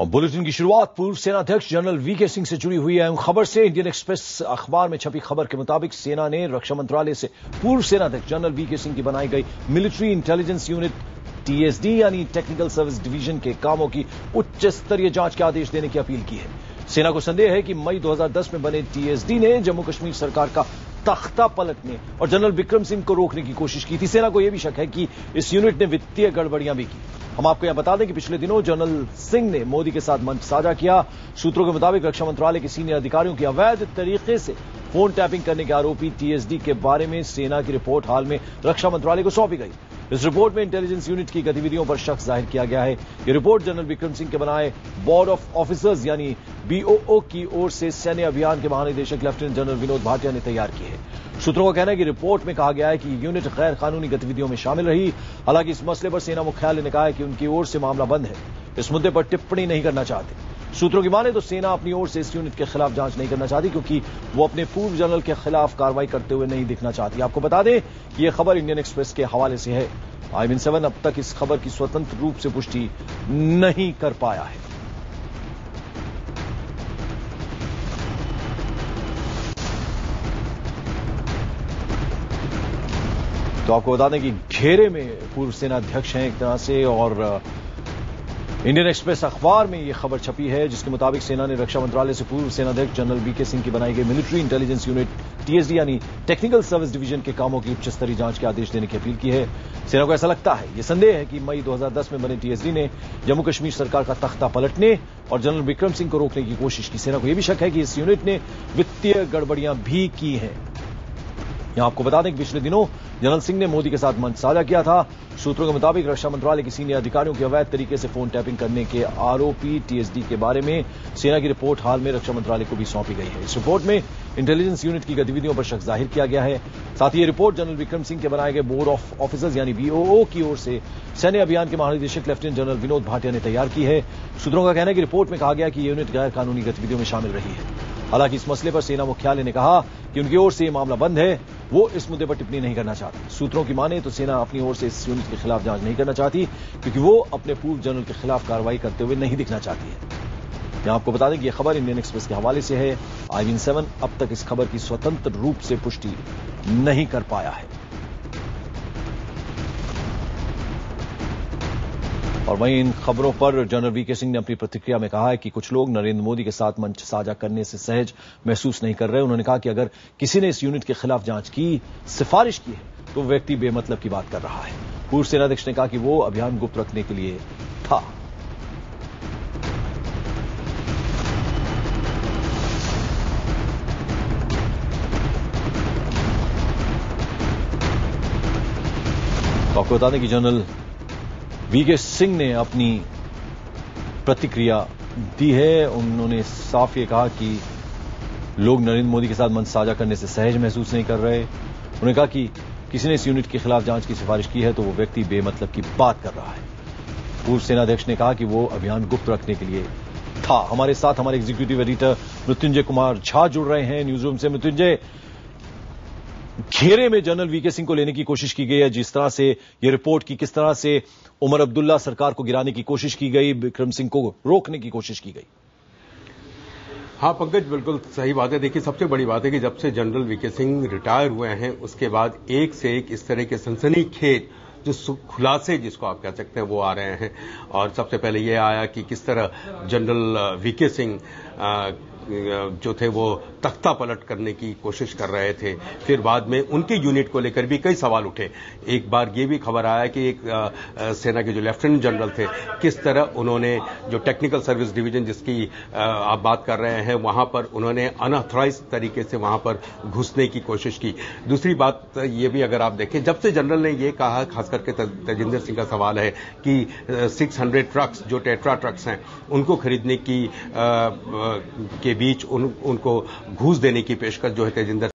और बुलेटिन की शुरुआत पूर्व सेनाध्यक्ष जनरल वीके सिंह से जुड़ी हुई अहम खबर से। इंडियन एक्सप्रेस अखबार में छपी खबर के मुताबिक सेना ने रक्षा मंत्रालय से पूर्व सेनाध्यक्ष जनरल वीके सिंह की बनाई गई मिलिट्री इंटेलिजेंस यूनिट टीएसडी यानी टेक्निकल सर्विस डिवीजन के कामों की उच्च स्तरीय जांच के आदेश देने की अपील की है। सेना को संदेह है कि मई 2010 में बने टीएसडी ने जम्मू कश्मीर सरकार का तख्ता पलटने और जनरल विक्रम सिंह को रोकने की कोशिश की थी। सेना को यह भी शक है कि इस यूनिट ने वित्तीय गड़बड़ियां भी की। हम आपको यह बता दें कि पिछले दिनों जनरल सिंह ने मोदी के साथ मंच साझा किया। सूत्रों के मुताबिक रक्षा मंत्रालय के सीनियर अधिकारियों की अवैध तरीके से फोन टैपिंग करने के आरोपी टीएसडी के बारे में सेना की रिपोर्ट हाल में रक्षा मंत्रालय को सौंपी गई। इस रिपोर्ट में इंटेलिजेंस यूनिट की गतिविधियों पर शक जाहिर किया गया है। यह रिपोर्ट जनरल विक्रम सिंह के बनाए बोर्ड ऑफ ऑफिसर्स यानी बीओओ की ओर से सैन्य अभियान के महानिदेशक लेफ्टिनेंट जनरल विनोद भाटिया ने तैयार की है। सूत्रों का कहना है कि रिपोर्ट में कहा गया है कि यूनिट गैर कानूनी गतिविधियों में शामिल रही। हालांकि इस मसले पर सेना मुख्यालय ने कहा है कि उनकी ओर से मामला बंद है, इस मुद्दे पर टिप्पणी नहीं करना चाहते। सूत्रों की माने तो सेना अपनी ओर से इस यूनिट के खिलाफ जांच नहीं करना चाहती क्योंकि वो अपने पूर्व जनरल के खिलाफ कार्रवाई करते हुए नहीं दिखना चाहती। आपको बता दें कि यह खबर इंडियन एक्सप्रेस के हवाले से है। IVN7 अब तक इस खबर की स्वतंत्र रूप से पुष्टि नहीं कर पाया है। तो आपको बता दें कि घेरे में पूर्व सेनाध्यक्ष हैं एक तरह से, और इंडियन एक्सप्रेस अखबार में यह खबर छपी है जिसके मुताबिक सेना ने रक्षा मंत्रालय से पूर्व सेनाध्यक्ष जनरल वीके सिंह की बनाई गई मिलिट्री इंटेलिजेंस यूनिट टीएसडी यानी टेक्निकल सर्विस डिवीजन के कामों की उच्च स्तरीय जांच के आदेश देने की अपील की है। सेना को ऐसा लगता है, यह संदेह है कि मई 2010 में बने टीएसडी ने जम्मू कश्मीर सरकार का तख्ता पलटने और जनरल विक्रम सिंह को रोकने की कोशिश की। सेना को यह भी शक है कि इस यूनिट ने वित्तीय गड़बड़ियां भी की हैं। यहां आपको बता दें कि पिछले दिनों जनरल सिंह ने मोदी के साथ मंच साझा किया था। सूत्रों के मुताबिक रक्षा मंत्रालय के सीनियर अधिकारियों की अवैध तरीके से फोन टैपिंग करने के आरोपी टीएसडी के बारे में सेना की रिपोर्ट हाल में रक्षा मंत्रालय को भी सौंपी गई है। इस रिपोर्ट में इंटेलिजेंस यूनिट की गतिविधियों पर शक जाहिर किया गया है। साथ ही यह रिपोर्ट जनरल विक्रम सिंह के बनाए गए बोर्ड ऑफ ऑफिसर्स यानी बीओओ की ओर से सैन्य अभियान के महानिदेशक लेफ्टिनेंट जनरल विनोद भाटिया ने तैयार की है। सूत्रों का कहना है कि रिपोर्ट में कहा गया कि यूनिट गैर कानूनी गतिविधियों में शामिल रही है। हालांकि इस मसले पर सेना मुख्यालय ने कहा कि उनकी ओर से यह मामला बंद है, वो इस मुद्दे पर टिप्पणी नहीं करना चाहती। सूत्रों की माने तो सेना अपनी ओर से इस यूनिट के खिलाफ जांच नहीं करना चाहती क्योंकि वो अपने पूर्व जनरल के खिलाफ कार्रवाई करते हुए नहीं दिखना चाहती है। यहां आपको बता दें कि यह खबर इंडियन एक्सप्रेस के हवाले से है। IVN7 अब तक इस खबर की स्वतंत्र रूप से पुष्टि नहीं कर पाया है। और वहीं इन खबरों पर जनरल वीके सिंह ने अपनी प्रतिक्रिया में कहा है कि कुछ लोग नरेंद्र मोदी के साथ मंच साझा करने से सहज महसूस नहीं कर रहे। उन्होंने कहा कि अगर किसी ने इस यूनिट के खिलाफ जांच की सिफारिश की है तो व्यक्ति बेमतलब की बात कर रहा है। पूर्व सेनाध्यक्ष ने कहा कि वो अभियान गुप्त रखने के लिए था। तो आपको बता दें कि जनरल वीके सिंह ने अपनी प्रतिक्रिया दी है। उन्होंने साफ ये कहा कि लोग नरेंद्र मोदी के साथ मंच साझा करने से सहज महसूस नहीं कर रहे। उन्होंने कहा कि किसी ने इस यूनिट के खिलाफ जांच की सिफारिश की है तो वो व्यक्ति बेमतलब की बात कर रहा है। पूर्व सेनाध्यक्ष ने कहा कि वो अभियान गुप्त रखने के लिए था। हमारे साथ हमारे एग्जीक्यूटिव एडिटर मृत्युंजय कुमार झा जुड़ रहे हैं न्यूज रूम से। मृत्युंजय, घेरे में जनरल वीके सिंह को लेने की कोशिश की गई है, जिस तरह से ये रिपोर्ट की, किस तरह से उमर अब्दुल्ला सरकार को गिराने की कोशिश की गई, विक्रम सिंह को रोकने की कोशिश की गई। हाँ पंकज, बिल्कुल सही बात है। देखिए, सबसे बड़ी बात है कि जब से जनरल वीके सिंह रिटायर हुए हैं उसके बाद एक से एक इस तरह के सनसनीखेज जो खुलासे जिसको आप कह सकते हैं वो आ रहे हैं। और सबसे पहले ये आया कि किस तरह जनरल वीके सिंह जो थे वो तख्ता पलट करने की कोशिश कर रहे थे। फिर बाद में उनके यूनिट को लेकर भी कई सवाल उठे। एक बार ये भी खबर आया कि एक सेना के जो लेफ्टिनेंट जनरल थे, किस तरह उन्होंने जो टेक्निकल सर्विस डिवीजन जिसकी आप बात कर रहे हैं वहां पर उन्होंने अनऑथराइज तरीके से वहां पर घुसने की कोशिश की। दूसरी बात ये भी अगर आप देखें, जब से जनरल ने ये कहा, खास करके तेजिंदर सिंह का सवाल है कि 600 ट्रक्स जो टेट्रा ट्रक्स हैं उनको खरीदने की के बीच उनको घूस देने की पेशकश जो है तेजिंदर